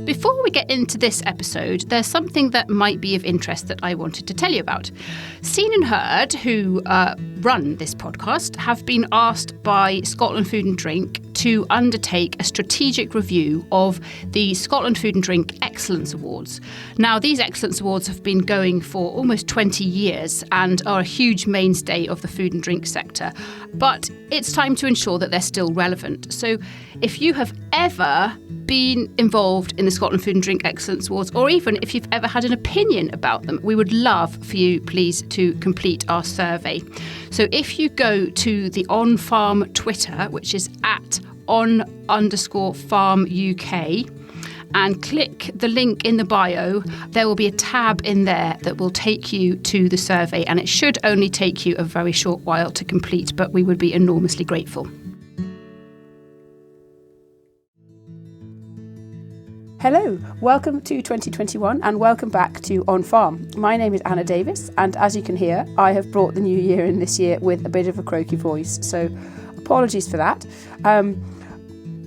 Before we get into this episode, there's something that might be of interest that I wanted to tell you about. Scene and Heard, who run this podcast, have been asked by Scotland Food and Drink to undertake a strategic review of the Scotland Food and Drink Excellence Awards. Now, these Excellence Awards have been going for almost 20 years and are a huge mainstay of the food and drink sector. But it's time to ensure that they're still relevant. So if you have ever been involved in the Scotland Food and Drink Excellence Awards, or even if you've ever had an opinion about them, we would love for you, please, to complete our survey. So if you go to the OnFARM Twitter, which is at @on_farm UK, and click the link in the bio, there will be a tab in there that will take you to the survey, and it should only take you a very short while to complete, but we would be enormously grateful. Hello, welcome to 2021 and welcome back to On Farm. My name is Anna Davis, and as you can hear, I have brought the new year in this year with a bit of a croaky voice, so apologies for that.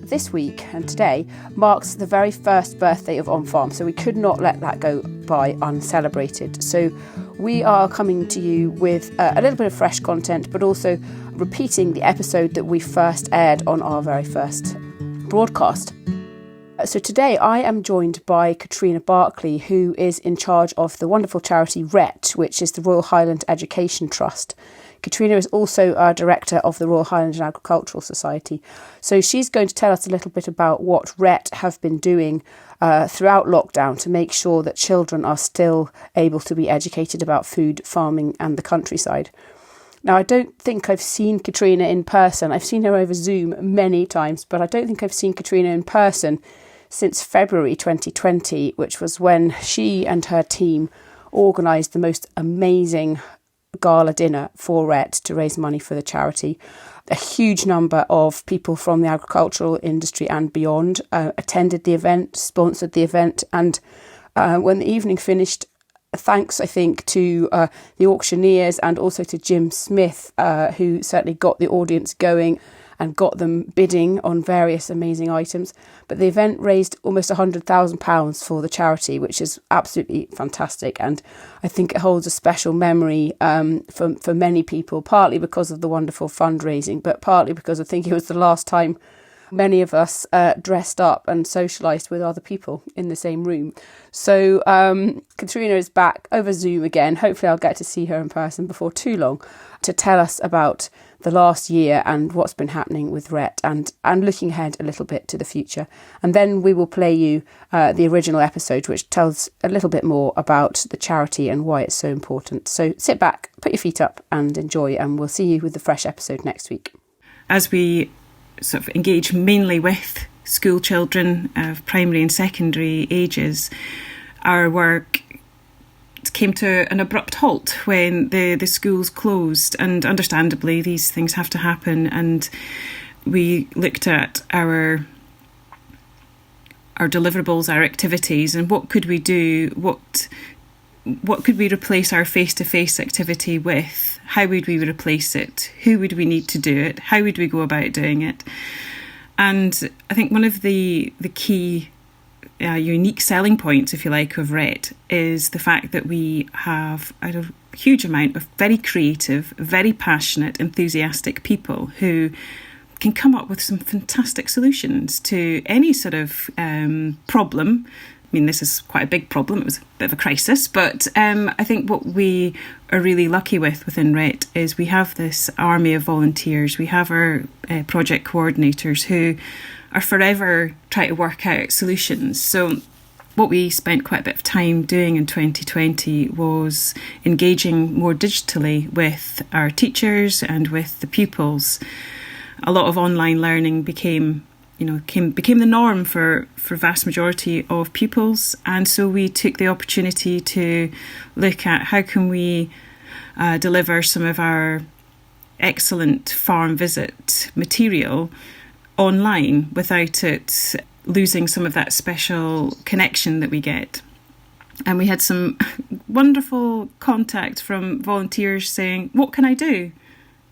This week and today marks the very first birthday of On Farm, so we could not let that go by uncelebrated. So we are coming to you with a little bit of fresh content, but also repeating the episode that we first aired on our very first broadcast. So today I am joined by Katrina Barclay, who is in charge of the wonderful charity RHET, which is the Royal Highland Education Trust. Katrina is also our director of the Royal Highland and Agricultural Society. So she's going to tell us a little bit about what RHET have been doing throughout lockdown to make sure that children are still able to be educated about food, farming and the countryside. Now, I don't think I've seen Katrina in person. I've seen her over Zoom many times, but I don't think I've seen Katrina in person since February 2020, which was when she and her team organised the most amazing gala dinner for RHET to raise money for the charity. A huge number of people from the agricultural industry and beyond attended the event, sponsored the event, and when the evening finished, thanks, I think, to the auctioneers and also to Jim Smith, who certainly got the audience going and got them bidding on various amazing items. But the event raised almost £100,000 for the charity, which is absolutely fantastic. And I think it holds a special memory for many people, partly because of the wonderful fundraising, but partly because I think it was the last time many of us dressed up and socialised with other people in the same room. So Katrina is back over Zoom again. Hopefully I'll get to see her in person before too long to tell us about the last year and what's been happening with RHET and looking ahead a little bit to the future. And then we will play you the original episode, which tells a little bit more about the charity and why it's so important. So sit back, put your feet up and enjoy, and we'll see you with the fresh episode next week. As we sort of engage mainly with school children of primary and secondary ages, our work came to an abrupt halt when the schools closed, and understandably these things have to happen, and we looked at our deliverables, our activities, and what could we do, what could we replace our face-to-face activity with, how would we replace it, who would we need to do it, how would we go about doing it. And I think one of the key unique selling points, if you like, of RHET is the fact that we have a huge amount of very creative, very passionate, enthusiastic people who can come up with some fantastic solutions to any sort of problem. I mean, this is quite a big problem. It was a bit of a crisis, but I think what we are really lucky within RHET is we have this army of volunteers. We have our project coordinators who are forever trying to work out solutions. So what we spent quite a bit of time doing in 2020 was engaging more digitally with our teachers and with the pupils. A lot of online learning became the norm for vast majority of pupils, and so we took the opportunity to look at how can we deliver some of our excellent farm visit material online without it losing some of that special connection that we get. And we had some wonderful contact from volunteers saying, what can I do?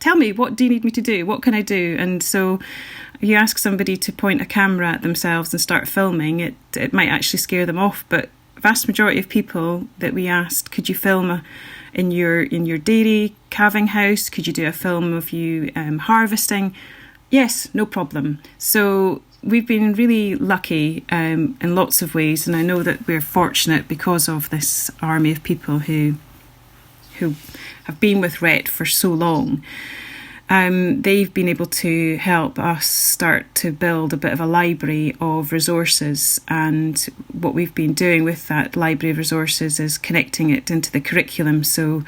Tell me, what do you need me to do? What can I do? And so You ask somebody to point a camera at themselves and start filming, it might actually scare them off. But vast majority of people that we asked, could you film in your dairy calving house? Could you do a film of you harvesting? Yes, no problem. So we've been really lucky in lots of ways, and I know that we're fortunate because of this army of people who have been with RHET for so long. They've been able to help us start to build a bit of a library of resources, and what we've been doing with that library of resources is connecting it into the curriculum, so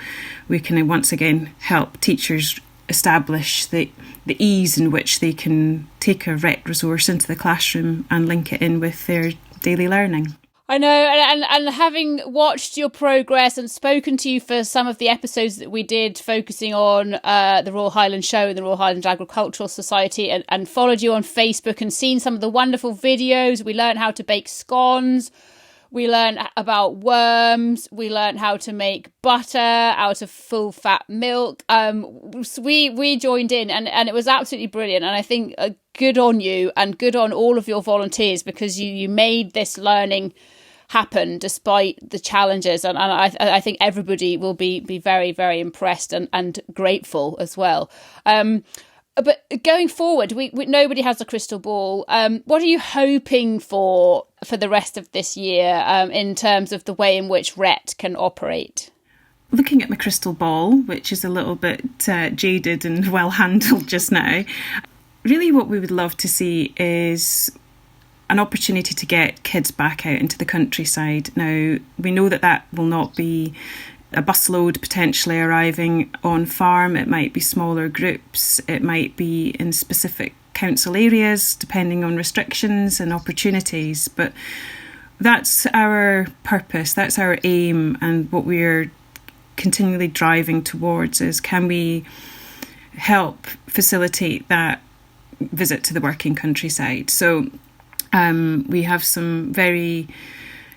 we can once again help teachers establish the ease in which they can take a RHET resource into the classroom and link it in with their daily learning. I know, and having watched your progress and spoken to you for some of the episodes that we did focusing on the Royal Highland Show and the Royal Highland Agricultural Society, and followed you on Facebook and seen some of the wonderful videos. We learned how to bake scones. We learned about worms. We learned how to make butter out of full fat milk. We joined in, and it was absolutely brilliant. And I think good on you and good on all of your volunteers, because you made this learning happen despite the challenges, and I think everybody will be very, very impressed and grateful as well. But going forward, we nobody has a crystal ball. What are you hoping for the rest of this year in terms of the way in which RHET can operate? Looking at my crystal ball, which is a little bit jaded and well handled just now, really what we would love to see is an opportunity to get kids back out into the countryside. Now, we know that will not be a busload potentially arriving on farm. It might be smaller groups. It might be in specific council areas, depending on restrictions and opportunities. But that's our purpose, that's our aim, and what we're continually driving towards is, can we help facilitate that visit to the working countryside? So we have some very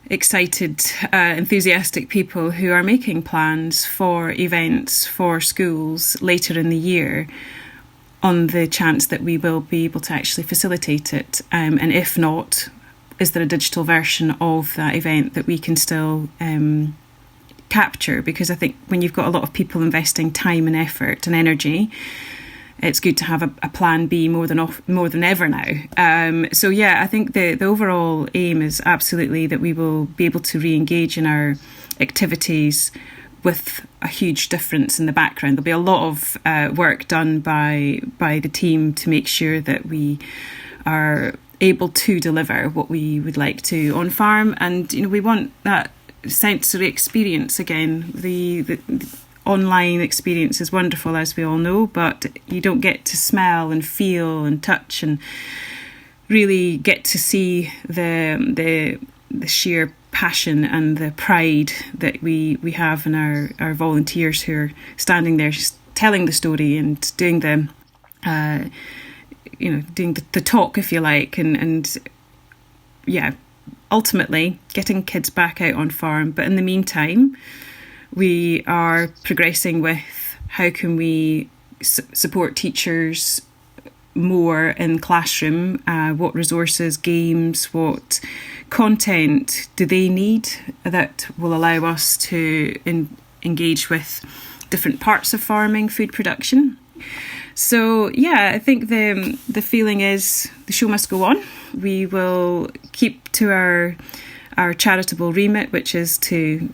excited, enthusiastic people who are making plans for events for schools later in the year on the chance that we will be able to actually facilitate it. And if not, is there a digital version of that event that we can still capture? Because I think when you've got a lot of people investing time and effort and energy, it's good to have a plan B more than ever now. So yeah, I think the overall aim is absolutely that we will be able to re-engage in our activities with a huge difference in the background. There'll be a lot of work done by the team to make sure that we are able to deliver what we would like to on farm, and we want that sensory experience again. The online experience is wonderful, as we all know, but you don't get to smell and feel and touch and really get to see the sheer passion and the pride that we have in our volunteers who are standing there telling the story and doing the doing the talk, if you like, and yeah, ultimately getting kids back out on farm. But in the meantime, we are progressing with how can we support teachers more in classroom, what resources, games, what content do they need that will allow us to engage with different parts of farming, food production. So yeah, I think the feeling is the show must go on. We will keep to our charitable remit, which is to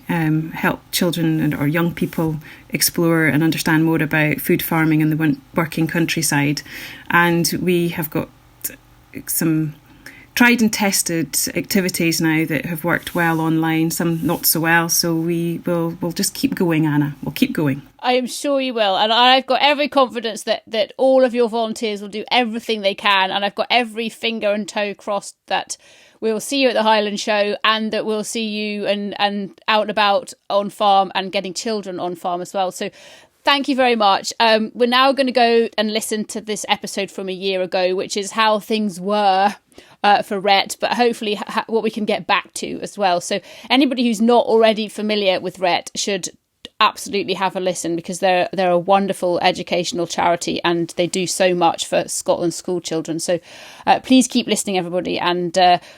help children or young people explore and understand more about food farming in the working countryside. And we have got some tried and tested activities now that have worked well online, some not so well. So we'll just keep going, Anna. We'll keep going. I am sure you will. And I've got every confidence that all of your volunteers will do everything they can. And I've got every finger and toe crossed that we'll see you at the Highland Show, and that we'll see you and out and about on farm and getting children on farm as well. So thank you very much. We're now going to go and listen to this episode from a year ago, which is how things were for RHET, but hopefully what we can get back to as well. So anybody who's not already familiar with RHET should absolutely have a listen, because they're a wonderful educational charity and they do so much for Scotland's school children. So please keep listening, everybody, and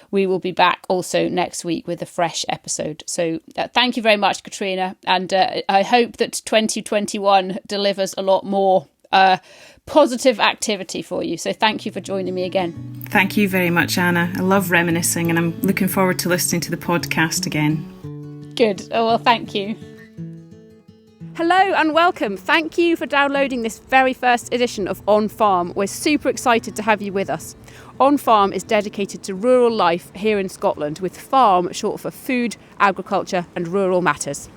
we will be back also next week with a fresh episode. So thank you very much, Katrina, and I hope that 2021 delivers a lot more positive activity for you. So thank you for joining me again. Thank you very much, Anna. I love reminiscing and I'm looking forward to listening to the podcast again. Good. Oh, well, thank you. Hello and welcome. Thank you for downloading this very first edition of On Farm. We're super excited to have you with us. On Farm is dedicated to rural life here in Scotland, with farm short for food, agriculture and rural matters.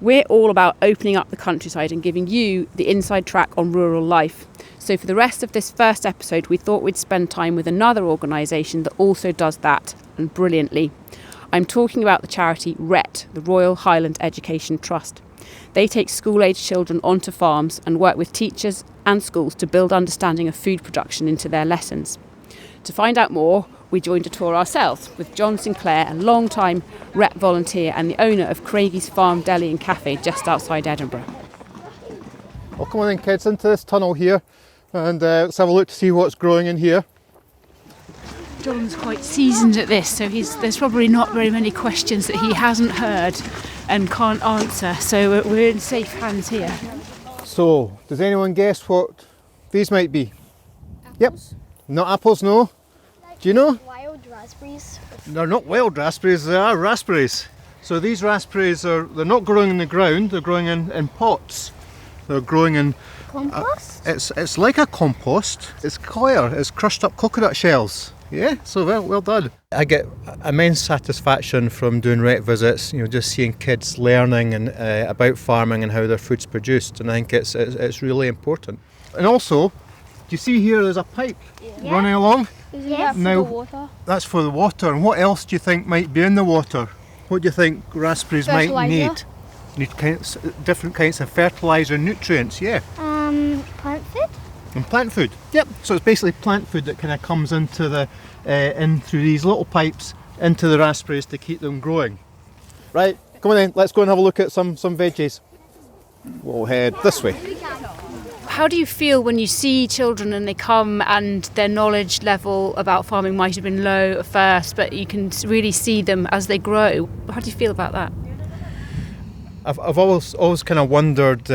We're all about opening up the countryside and giving you the inside track on rural life. So for the rest of this first episode, we thought we'd spend time with another organisation that also does that, and brilliantly. I'm talking about the charity RHET, the Royal Highland Education Trust. They take school-aged children onto farms and work with teachers and schools to build understanding of food production into their lessons. To find out more, we joined a tour ourselves with John Sinclair, a long-time RHET volunteer and the owner of Craigies Farm Deli and Cafe just outside Edinburgh. Well, come on then, kids, into this tunnel here and let's have a look to see what's growing in here. John's quite seasoned at this, so there's probably not very many questions that he hasn't heard and can't answer, so we're in safe hands here. So, does anyone guess what these might be? Apples. Yep. Not apples, no. Do you know? Wild raspberries. They're not wild raspberries, they are raspberries. So these raspberries they're not growing in the ground, they're growing in pots. They're growing in... Compost? It's like a compost. It's coir, it's crushed up coconut shells. Yeah, so well done. I get immense satisfaction from doing RHET visits, just seeing kids learning and about farming and how their food's produced, and I think it's really important. And also, do you see here there's a pipe running along? Yes. Now, For the water. That's for the water, and what else do you think might be in the water? What do you think raspberries might need? Need different kinds of fertiliser and nutrients, yeah. Plant food? And plant food, yep. So it's basically plant food that kind of comes into in through these little pipes into the raspberries to keep them growing. Right, come on then, let's go and have a look at some veggies. We'll head this way. How do you feel when you see children and they come and their knowledge level about farming might have been low at first, but you can really see them as they grow? How do you feel about that? I've always kind of wondered,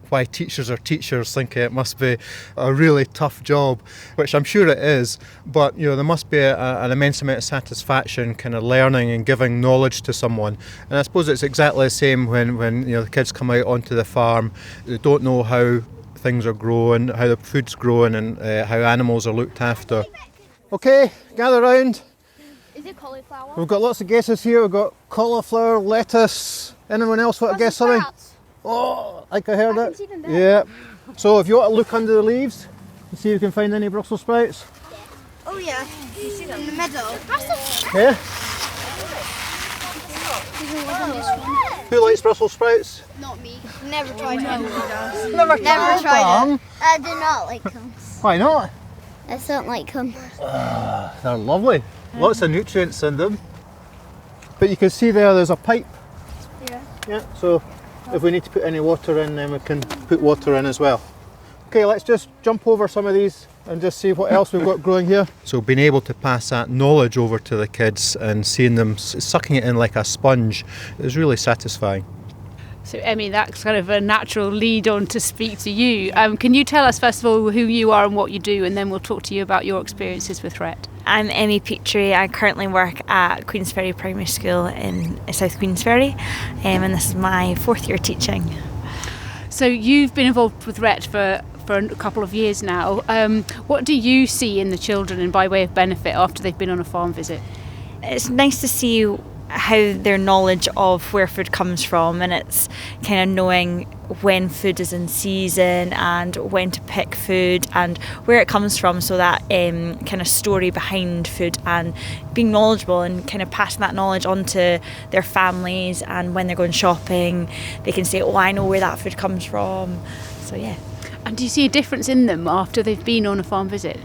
why teachers are teachers, thinking it must be a really tough job, which I'm sure it is, but there must be an immense amount of satisfaction kind of learning and giving knowledge to someone. And I suppose it's exactly the same when the kids come out onto the farm. They don't know how things are growing, how the food's growing, and how animals are looked after. Okay, gather round. Is it cauliflower? We've got lots of guesses here. We've got cauliflower, lettuce. Anyone else want to guess something? Oh, like I heard it. Can see them there. Yeah. So if you want to look under the leaves and see if you can find any Brussels sprouts. Oh yeah, you see them in the middle. Yeah. Who likes Brussels sprouts? Not me. Never tried them. Never tried them. I do not like them. Why not? I don't like them. They're lovely. Lots of nutrients in them. But you can see there's a pipe. Yeah. Yeah. So if we need to put any water in, then we can put water in as well. Okay, let's just jump over some of these and just see what else we've got growing here. So being able to pass that knowledge over to the kids and seeing them sucking it in like a sponge is really satisfying. So Emmie, that's kind of a natural lead on to speak to you. Can you tell us first of all who you are and what you do, and then we'll talk to you about your experiences with RHET. I'm Emmie Petrie. I currently work at Queensferry Primary School in South Queensferry, and this is my 4th year teaching. So you've been involved with RHET for a couple of years now. What do you see in the children and by way of benefit after they've been on a farm visit? It's nice to see how their knowledge of where food comes from, and it's kind of knowing when food is in season and when to pick food and where it comes from, so that kind of story behind food, and being knowledgeable and kind of passing that knowledge on to their families, and when they're going shopping they can say, oh, I know where that food comes from. So yeah. And do you see a difference in them after they've been on a farm visit?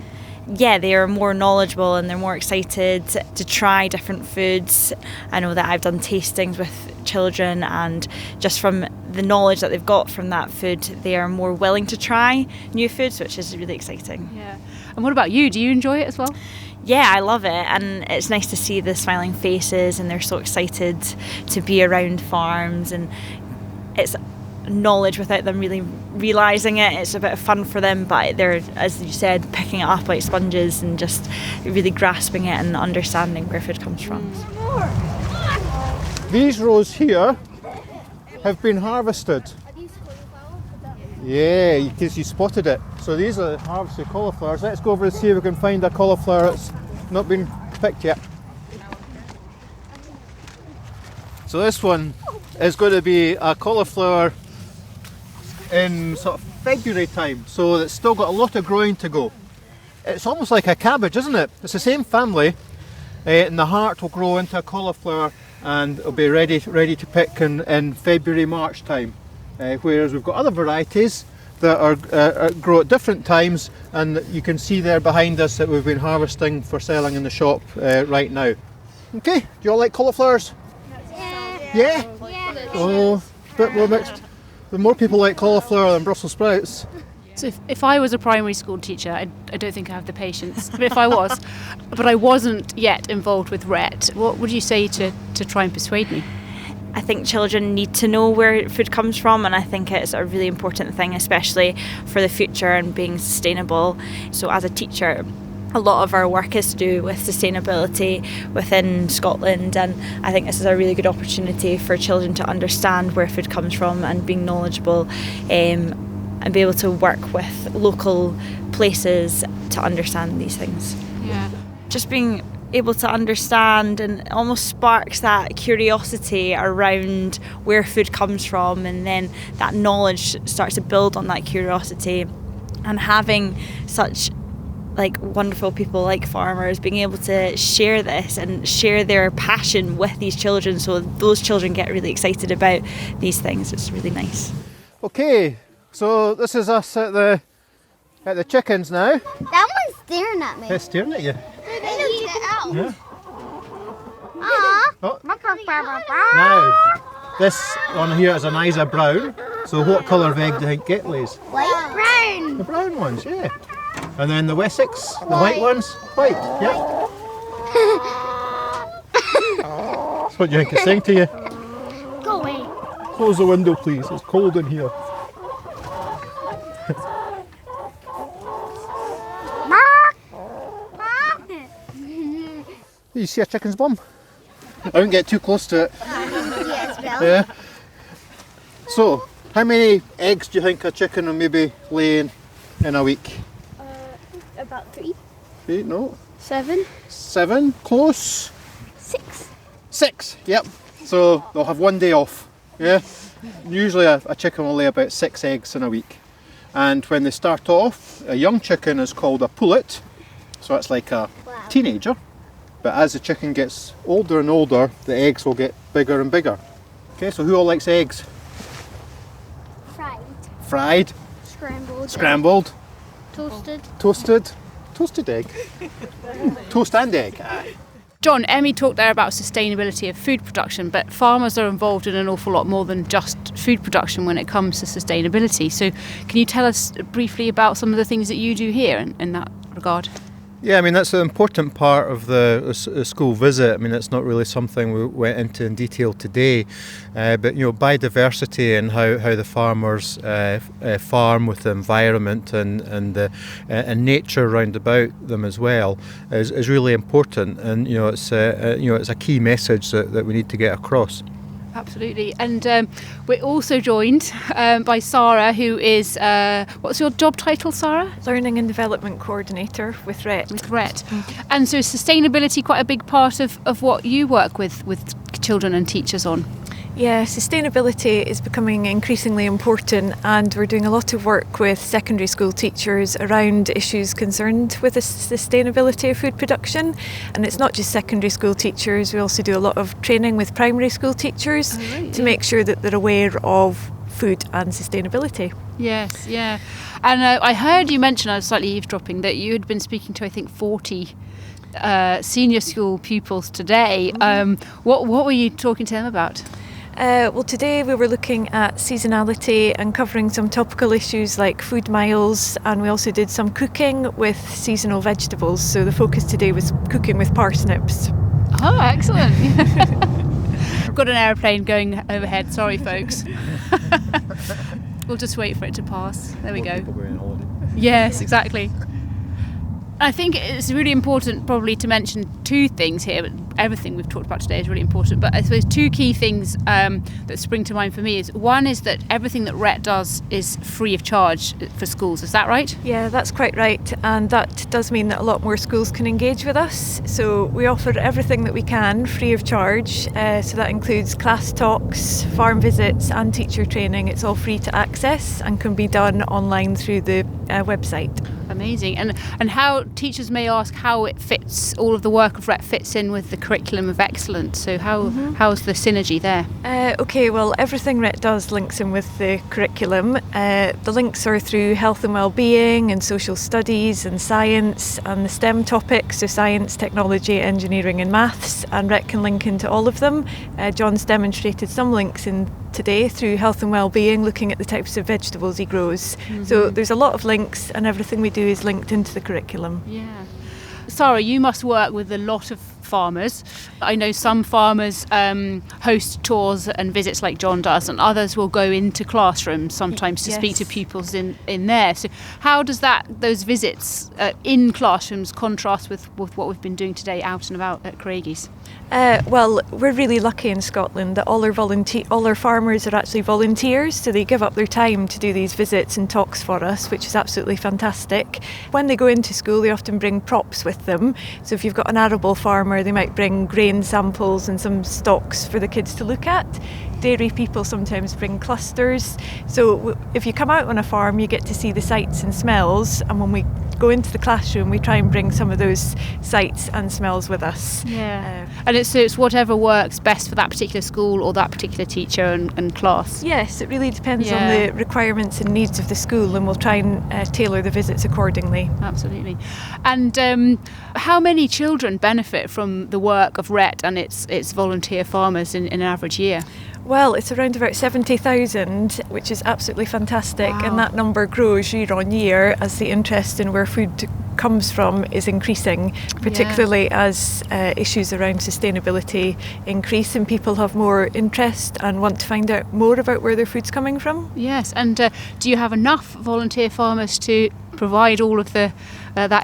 they are more knowledgeable and they're more excited to try different foods. I know that I've done tastings with children, and just from the knowledge that they've got from that food, they are more willing to try new foods, which is really exciting. Yeah. And what about you? Do you enjoy it as well? Yeah, I love it, and it's nice to see the smiling faces, and they're so excited to be around farms, and it's knowledge without them really realising it. It's a bit of fun for them, but they're, as you said, picking it up like sponges and just really grasping it and understanding where food comes from. These rows here have been harvested. Yeah, because you spotted it. So these are harvested cauliflowers. Let's go over and see if we can find a cauliflower that's not been picked yet. So this one is going to be a cauliflower in sort of February time, so it's still got a lot of growing to go. It's almost like a cabbage, isn't it? It's the same family, and the heart will grow into a cauliflower and it'll be ready to pick in February, March time. Whereas we've got other varieties that are grow at different times, and you can see there behind us that we've been harvesting for selling in the shop right now. Okay, do you all like cauliflowers? Yeah? Oh, a bit more mixed. The more people like cauliflower than Brussels sprouts. So if I was a primary school teacher, I don't think I have the patience, but if I was, but I wasn't yet involved with RHET, what would you say to try and persuade me? I think children need to know where food comes from, and I think it's a really important thing, especially for the future and being sustainable. So as a teacher, a lot of our work is to do with sustainability within Scotland, and I think this is a really good opportunity for children to understand where food comes from and being knowledgeable, and be able to work with local places to understand these things. Yeah. Just being able to understand, and almost sparks that curiosity around where food comes from, and then that knowledge starts to build on that curiosity, and having such wonderful people like farmers being able to share this and share their passion with these children, so those children get really excited about these things. It's really nice. Okay, so this is us at the chickens now. That one's staring at me. It's staring at you. They eat it out. Yeah. Oh. Now, this one here is an Isa brown. So what colour of egg do you think it lays? White. Brown. The brown ones, yeah. And then the Wessex, the white ones, white, yeah. That's what you think it's saying to you. Go away. Close the window, please. It's cold in here. You see a chicken's bum? I won't get too close to it. Yes, Bill. Yeah. So, how many eggs do you think a chicken will maybe lay in a week? About 3. 8, no. 7. 7, close. 6. 6, yep. So they'll have one day off. Yeah. Usually a chicken will lay about 6 eggs in a week. And when they start off, a young chicken is called a pullet. So it's like a teenager. But as the chicken gets older and older, the eggs will get bigger and bigger. Okay, so who all likes eggs? Fried. Fried. Scrambled. Scrambled. Toasted. Toasted. Toasted egg. Toast and egg. John, Emmie talked there about sustainability of food production, but farmers are involved in an awful lot more than just food production when it comes to sustainability. So can you tell us briefly about some of the things that you do here in that regard? Yeah, I mean, that's an important part of the school visit. I mean, it's not really something we went into in detail today, but, you know, biodiversity and how the farmers farm with the environment and nature round about them as well is really important. And, you know, it's a key message that we need to get across. Absolutely. And we're also joined by Sara, who is, what's your job title, Sara? Learning and Development Coordinator with RHET. With RHET. And so is sustainability quite a big part of what you work with children and teachers on? Yeah, sustainability is becoming increasingly important, and we're doing a lot of work with secondary school teachers around issues concerned with the sustainability of food production. And it's not just secondary school teachers, we also do a lot of training with primary school teachers to make sure that they're aware of food and sustainability. Yes, yeah. And I heard you mention, I was slightly eavesdropping, that you had been speaking to, I think, 40 senior school pupils today. What were you talking to them about? Well, today we were looking at seasonality and covering some topical issues like food miles, and we also did some cooking with seasonal vegetables. So the focus today was cooking with parsnips. Oh, excellent. I've got an aeroplane going overhead. Sorry, folks. We'll just wait for it to pass. There we go. Yes, exactly. I think it's really important probably to mention two things here. Everything we've talked about today is really important, but I suppose two key things that spring to mind for me is, one is that everything that RHET does is free of charge for schools. Is that right? Yeah, that's quite right, and that does mean that a lot more schools can engage with us. So we offer everything that we can free of charge, so that includes class talks, farm visits and teacher training. It's all free to access and can be done online through the website. Amazing. And how teachers may ask how it fits, all of the work of RHET fits in with the curriculum of excellence. So how's the synergy there? Okay, well, everything RHET does links in with the curriculum. The links are through health and well-being and social studies and science and the STEM topics, so science, technology, engineering and maths, and RHET can link into all of them. John's demonstrated some links in today through health and well-being, looking at the types of vegetables he grows. So there's a lot of links, and everything we do is linked into the curriculum. Yeah. Sara, you must work with a lot of farmers. I know some farmers host tours and visits like John does, and others will go into classrooms sometimes to speak to pupils in there. So how does those visits in classrooms contrast with what we've been doing today out and about at Craigies? Well, we're really lucky in Scotland that all our farmers are actually volunteers, so they give up their time to do these visits and talks for us, which is absolutely fantastic. When they go into school, they often bring props with them. So if you've got an arable farmer, they might bring grain samples and some stocks for the kids to look at. Dairy people sometimes bring clusters. So if you come out on a farm, you get to see the sights and smells, and when we go into the classroom, we try and bring some of those sights and smells with us. Yeah. And it's whatever works best for that particular school or that particular teacher and class. Yes, it really depends on the requirements and needs of the school, and we'll try and tailor the visits accordingly. Absolutely. And how many children benefit from the work of RHET and its volunteer farmers in an average year? Well, it's around about 70,000, which is absolutely fantastic. Wow. And that number grows year on year as the interest in where food comes from is increasing, particularly as issues around sustainability increase and people have more interest and want to find out more about where their food's coming from. Yes, and do you have enough volunteer farmers to provide all of that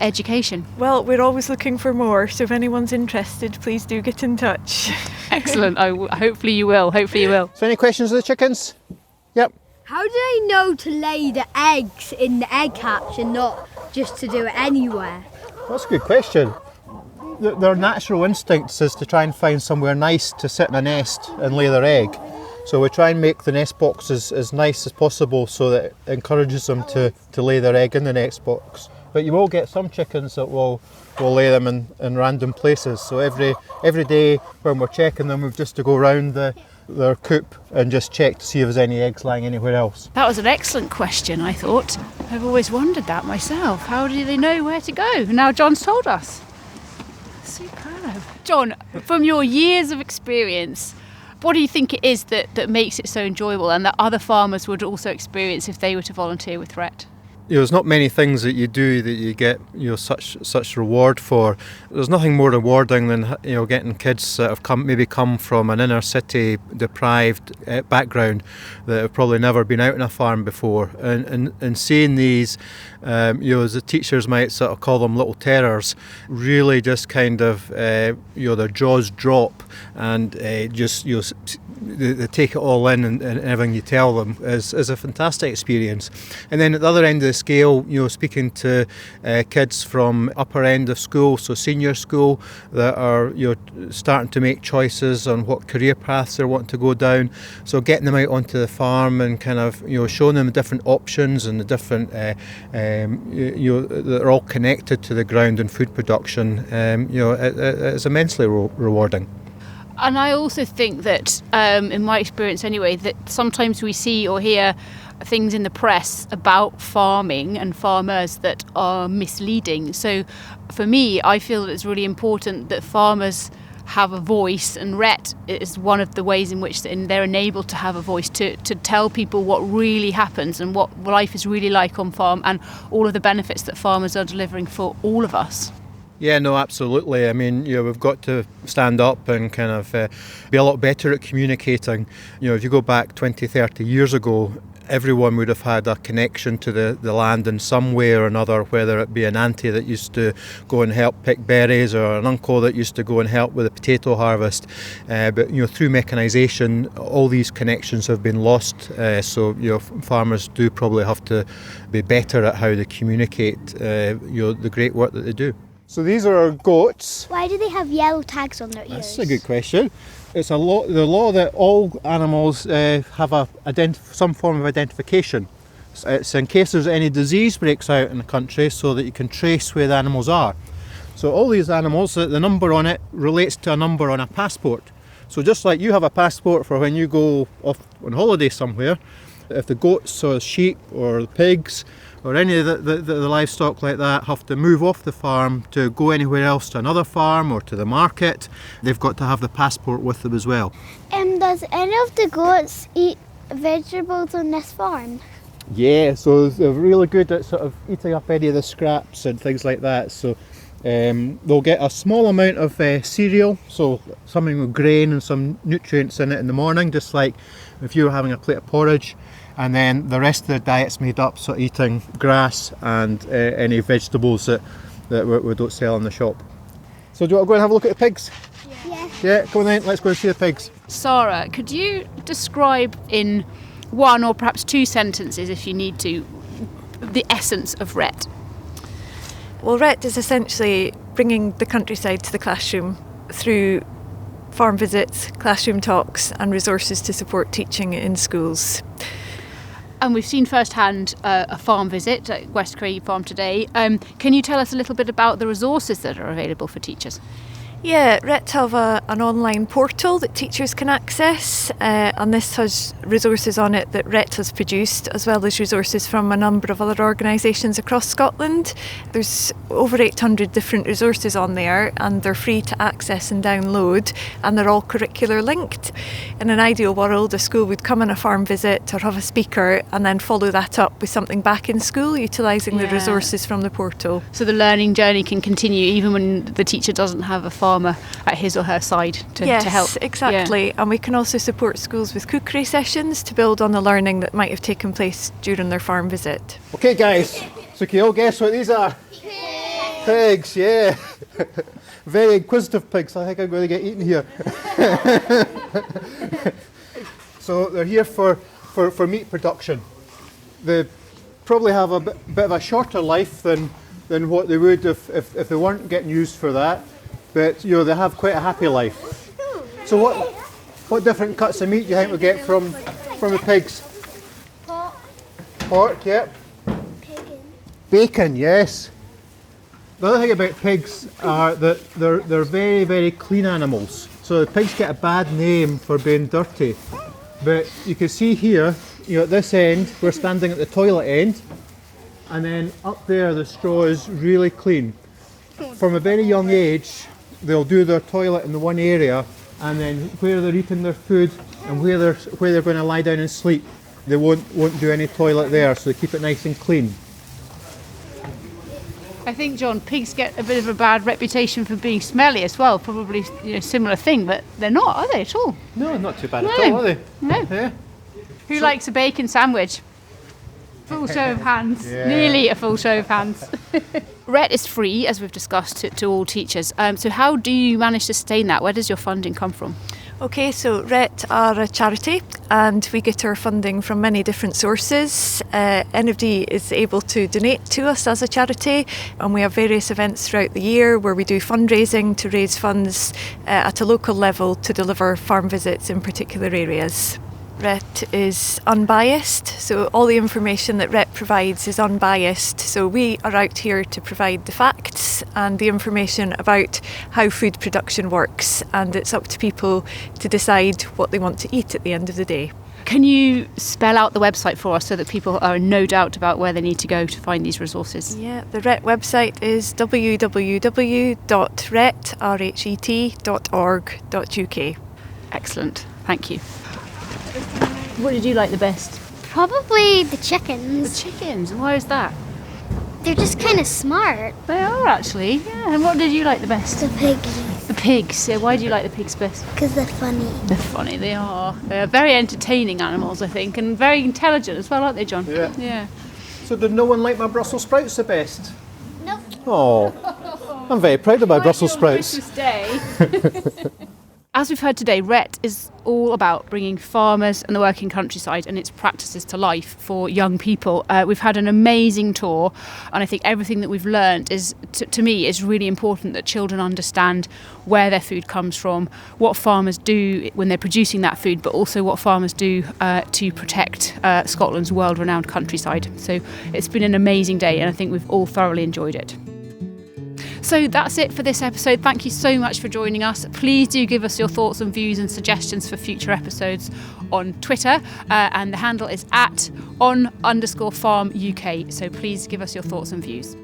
education? Well, we're always looking for more, so if anyone's interested, please do get in touch. Excellent. Hopefully you will. So any questions of the chickens? Yep. How do they know to lay the eggs in the egg hatch and not just to do it anywhere? That's a good question. Their natural instincts is to try and find somewhere nice to sit in a nest and lay their egg. So we try and make the nest boxes as nice as possible so that it encourages them to lay their egg in the nest box. But you will get some chickens that will lay them in random places. So every day when we're checking them, we've just to go around their coop and just check to see if there's any eggs lying anywhere else. That was an excellent question, I thought. I've always wondered that myself. How do they know where to go? Now John's told us. Superb. John, from your years of experience, what do you think it is that makes it so enjoyable and that other farmers would also experience if they were to volunteer with RHET? There's not many things that you do that you get such reward for. There's nothing more rewarding than getting kids that have come from an inner city deprived background that have probably never been out on a farm before, and seeing these as the teachers might sort of call them little terrors, really just kind of their jaws drop and they take it all in, and everything you tell them is a fantastic experience. And then at the other end of the scale, speaking to kids from upper end of school, so senior school, that are starting to make choices on what career paths they want to go down. So getting them out onto the farm and kind of showing them different options and the different that are all connected to the ground and food production. It's immensely rewarding. And I also think that, in my experience anyway, that sometimes we see or hear things in the press about farming and farmers that are misleading. So for me, I feel that it's really important that farmers have a voice, and RHET is one of the ways in which they're enabled to have a voice to tell people what really happens and what life is really like on farm and all of the benefits that farmers are delivering for all of us. Yeah, no, absolutely. I mean, we've got to stand up and kind of be a lot better at communicating. If you go back 20, 30 years ago, everyone would have had a connection to the land in some way or another, whether it be an auntie that used to go and help pick berries or an uncle that used to go and help with the potato harvest. But through mechanisation, all these connections have been lost. So farmers do probably have to be better at how they communicate the great work that they do. So these are our goats. Why do they have yellow tags on their ears? That's a good question. It's the law that all animals have some form of identification. It's in case there's any disease breaks out in the country so that you can trace where the animals are. So all these animals, the number on it relates to a number on a passport. So just like you have a passport for when you go off on holiday somewhere, if the goats or sheep or the pigs or any of the livestock like that have to move off the farm to go anywhere else, to another farm or to the market, they've got to have the passport with them as well. Does any of the goats eat vegetables on this farm? Yeah, so they're really good at sort of eating up any of the scraps and things like that. So they'll get a small amount of cereal, so something with grain and some nutrients in it in the morning, just like if you were having a plate of porridge. And then the rest of their diet's made up, so eating grass and any vegetables that we don't sell in the shop. So do you want to go and have a look at the pigs? Yeah, come on then, let's go and see the pigs. Sara, could you describe in one or perhaps two sentences, if you need to, the essence of RHET? Well, RHET is essentially bringing the countryside to the classroom through farm visits, classroom talks and resources to support teaching in schools. And we've seen firsthand a farm visit at West Craigie Farm today. Can you tell us a little bit about the resources that are available for teachers? Yeah, RHET have an online portal that teachers can access, and this has resources on it that RHET has produced, as well as resources from a number of other organisations across Scotland. There's over 800 different resources on there, and they're free to access and download, and they're all curricular linked. In an ideal world, a school would come on a farm visit or have a speaker and then follow that up with something back in school, utilising the resources from the portal. So the learning journey can continue even when the teacher doesn't have a farmer at his or her side to help. Yes, exactly. Yeah. And we can also support schools with cookery sessions to build on the learning that might have taken place during their farm visit. Okay guys, so can you all guess what these are? Pigs, yeah. Very inquisitive pigs. I think I'm going to get eaten here. So they're here for meat production. They probably have a bit of a shorter life than what they would if they weren't getting used for that. But they have quite a happy life. So what different cuts of meat do you think we get from the pigs? Pork, yep. Bacon, yes. The other thing about pigs are that they're very, very clean animals. So the pigs get a bad name for being dirty. But you can see here, at this end, we're standing at the toilet end, and then up there the straw is really clean. From a very young age, they'll do their toilet in the one area, and then where they're eating their food and where they're going to lie down and sleep, they won't do any toilet there, so they keep it nice and clean. I think, John, pigs get a bit of a bad reputation for being smelly as well. Probably similar thing, but they're not, are they, at all? No, not too bad at all, are they? No. Yeah. Who likes a bacon sandwich? Full show of hands. Yeah. Nearly a full show of hands. RHET is free, as we've discussed, to all teachers. So how do you manage to sustain that? Where does your funding come from? Okay, so RHET are a charity and we get our funding from many different sources. NFD is able to donate to us as a charity, and we have various events throughout the year where we do fundraising to raise funds at a local level to deliver farm visits in particular areas. RHET is unbiased, so all the information that RHET provides is unbiased. So we are out here to provide the facts and the information about how food production works, and it's up to people to decide what they want to eat at the end of the day. Can you spell out the website for us so that people are in no doubt about where they need to go to find these resources? Yeah, the RHET website is www.rhet.org.uk. Excellent, thank you. What did you like the best? Probably the chickens. The chickens, and why is that? They're just kind of smart. They are actually, yeah. And what did you like the best? The piggies. The pigs. Yeah, why do you like the pigs best? Because they're funny. They're funny, they are. They're very entertaining animals, I think, and very intelligent as well, aren't they, John? Yeah. So did no one like my Brussels sprouts the best? Nope. Oh, I'm very proud of my Brussels sprouts. Christmas Day. As we've heard today, RHET is all about bringing farmers and the working countryside and its practices to life for young people. We've had an amazing tour, and I think everything that we've learned is, to me, is really important that children understand where their food comes from, what farmers do when they're producing that food, but also what farmers do to protect Scotland's world-renowned countryside. So it's been an amazing day, and I think we've all thoroughly enjoyed it. So that's it for this episode. Thank you so much for joining us. Please do give us your thoughts and views and suggestions for future episodes on Twitter, and the handle is @on_farm UK. So please give us your thoughts and views.